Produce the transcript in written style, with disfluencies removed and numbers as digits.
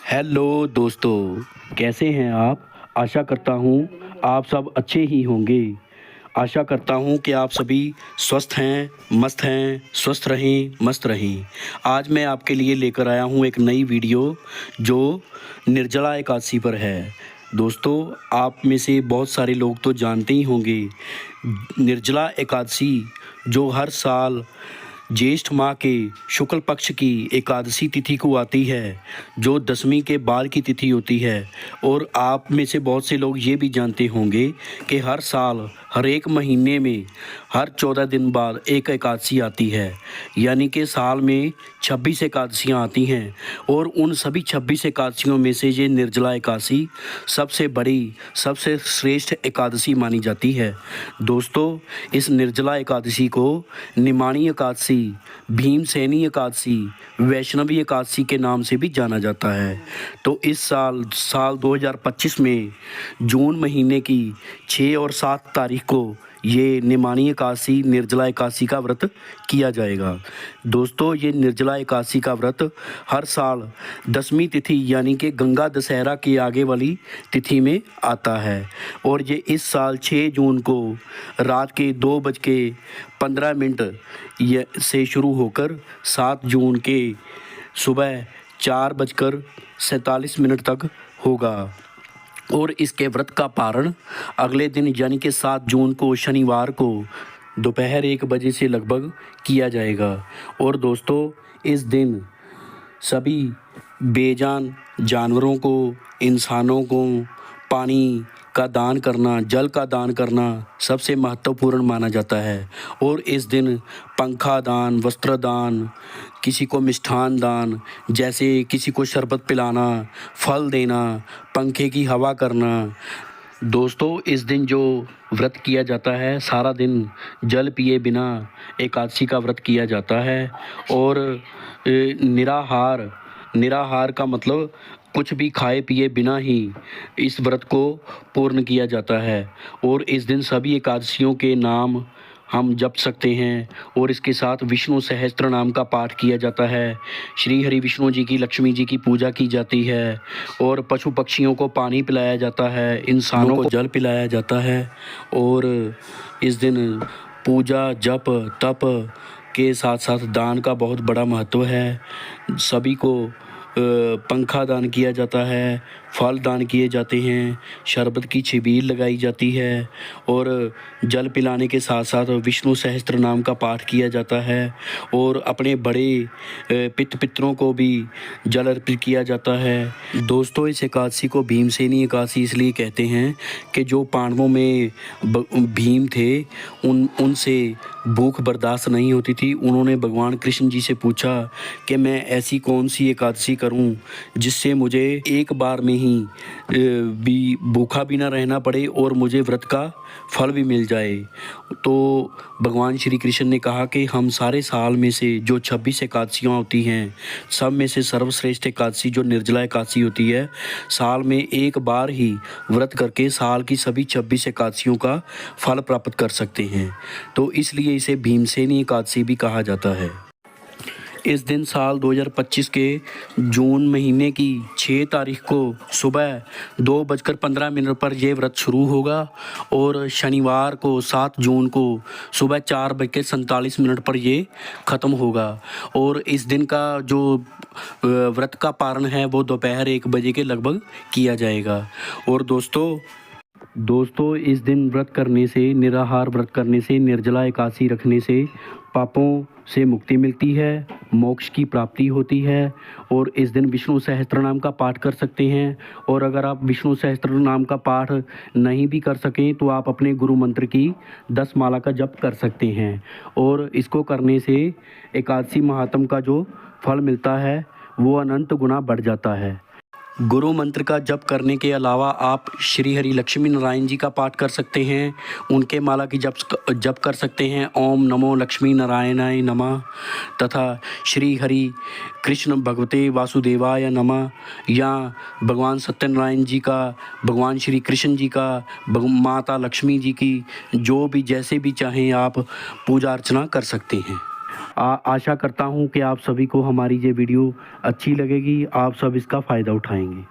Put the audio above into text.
Hello दोस्तों, कैसे हैं आप? आशा करता हूँ आप सब अच्छे ही होंगे। आशा करता हूँ कि आप सभी स्वस्थ हैं, मस्त हैं, स्वस्थ रहें, मस्त रहें। आज मैं आपके लिए लेकर आया हूँ एक नई वीडियो जो निर्जला एकादशी पर है। दोस्तों, आप में से बहुत सारे लोग तो जानते ही होंगे निर्जला एकादशी जो हर साल ज्येष्ठ माह के शुक्ल पक्ष की एकादशी तिथि को आती है, जो दसवीं के बाद की तिथि होती है। और आप में से बहुत से लोग ये भी जानते होंगे कि हर साल हर एक महीने में हर 14 दिन बाद एक एकादशी आती है, यानी कि साल में 26 एकादशियाँ आती हैं। और उन सभी 26 एकादशियों में से ये निर्जला एकादशी सबसे बड़ी, सबसे श्रेष्ठ एकादशी मानी जाती है। दोस्तों, इस निर्जला एकादशी को निमाणी एकादशी, भीमसेनी एकादशी, वैष्णवी एकादशी के नाम से भी जाना जाता है। तो इस साल 2025 में जून महीने की 6 और 7 तारीख को ये निमाणी एकादशी, निर्जला एकादशी का व्रत किया जाएगा। दोस्तों, ये निर्जला एकादशी का व्रत हर साल 10वीं तिथि यानी कि गंगा दशहरा के आगे वाली तिथि में आता है। और ये इस साल 6 जून को रात के 2:15 से शुरू होकर 7 जून के सुबह 4:47 तक होगा। और इसके व्रत का पारण अगले दिन यानी कि 7 जून को शनिवार को दोपहर 1 बजे से लगभग किया जाएगा। और दोस्तों, इस दिन सभी बेजान जानवरों को, इंसानों को पानी का दान करना, जल का दान करना सबसे महत्वपूर्ण माना जाता है। और इस दिन पंखा दान, वस्त्र दान, किसी को मिष्ठान दान, जैसे किसी को शरबत पिलाना, फल देना, पंखे की हवा करना। दोस्तों, इस दिन जो व्रत किया जाता है, सारा दिन जल पिए बिना एकादशी का व्रत किया जाता है। और निराहार का मतलब कुछ भी खाए पिए बिना ही इस व्रत को पूर्ण किया जाता है। और इस दिन सभी एकादशियों के नाम हम जप सकते हैं। और इसके साथ विष्णु सहस्त्र नाम का पाठ किया जाता है। श्री हरि विष्णु जी की, लक्ष्मी जी की पूजा की जाती है। और पशु पक्षियों को पानी पिलाया जाता है, इंसानों को जल पिलाया जाता है। और इस दिन पूजा, जप, तप के साथ साथ दान का बहुत बड़ा महत्व है। सभी को पंखा दान किया जाता है, फल दान किए जाते हैं, शरबत की छबील लगाई जाती है। और जल पिलाने के साथ साथ विष्णु सहस्त्र नाम का पाठ किया जाता है। और अपने बड़े पितरों को भी जल अर्पित किया जाता है। दोस्तों, इस एकादशी को भीमसेनी एकादशी इसलिए कहते हैं कि जो पांडवों में भीम थे, उनसे भूख बर्दाश्त नहीं होती थी। उन्होंने भगवान कृष्ण जी से पूछा कि मैं ऐसी कौन सी एकादशी करूं जिससे मुझे एक बार में ही भी भूखा भी ना रहना पड़े और मुझे व्रत का फल भी मिल जाए। तो भगवान श्री कृष्ण ने कहा कि हम सारे साल में से जो 26 एकादशियाँ होती हैं, सब में से सर्वश्रेष्ठ एकादशी जो निर्जला एकादशी होती है, साल में एक बार ही व्रत करके साल की सभी 26 एकादशियों का फल प्राप्त कर सकते हैं। तो इसलिए इसे भीमसेनी एकादशी भी कहा जाता है। इस दिन साल 2025 के जून महीने की 6 तारीख को सुबह 2:15 पर यह व्रत शुरू होगा। और शनिवार को 7 जून को सुबह 4:47 पर ये ख़त्म होगा। और इस दिन का जो व्रत का पारण है वो दोपहर 1 बजे के लगभग किया जाएगा। और दोस्तों, इस दिन व्रत करने से, निराहार व्रत करने से, निर्जला एकादशी रखने से पापों से मुक्ति मिलती है, मोक्ष की प्राप्ति होती है। और इस दिन विष्णु सहस्त्र नाम का पाठ कर सकते हैं। और अगर आप विष्णु सहस्त्र नाम का पाठ नहीं भी कर सकें तो आप अपने गुरु मंत्र की 10 माला का जप कर सकते हैं। और इसको करने से एकादशी महात्म का जो फल मिलता है वो अनंत गुना बढ़ जाता है। गुरु मंत्र का जप करने के अलावा आप श्री हरि लक्ष्मी नारायण जी का पाठ कर सकते हैं, उनके माला की जप कर सकते हैं। ओम नमो लक्ष्मी नारायणाय नमः तथा श्री हरि कृष्ण भगवते वासुदेवाय नमः, या भगवान सत्यनारायण जी का, भगवान श्री कृष्ण जी का, माता लक्ष्मी जी की, जो भी जैसे भी चाहें आप पूजा अर्चना कर सकते हैं। आशा करता हूँ कि आप सभी को हमारी ये वीडियो अच्छी लगेगी, आप सब इसका फ़ायदा उठाएंगे।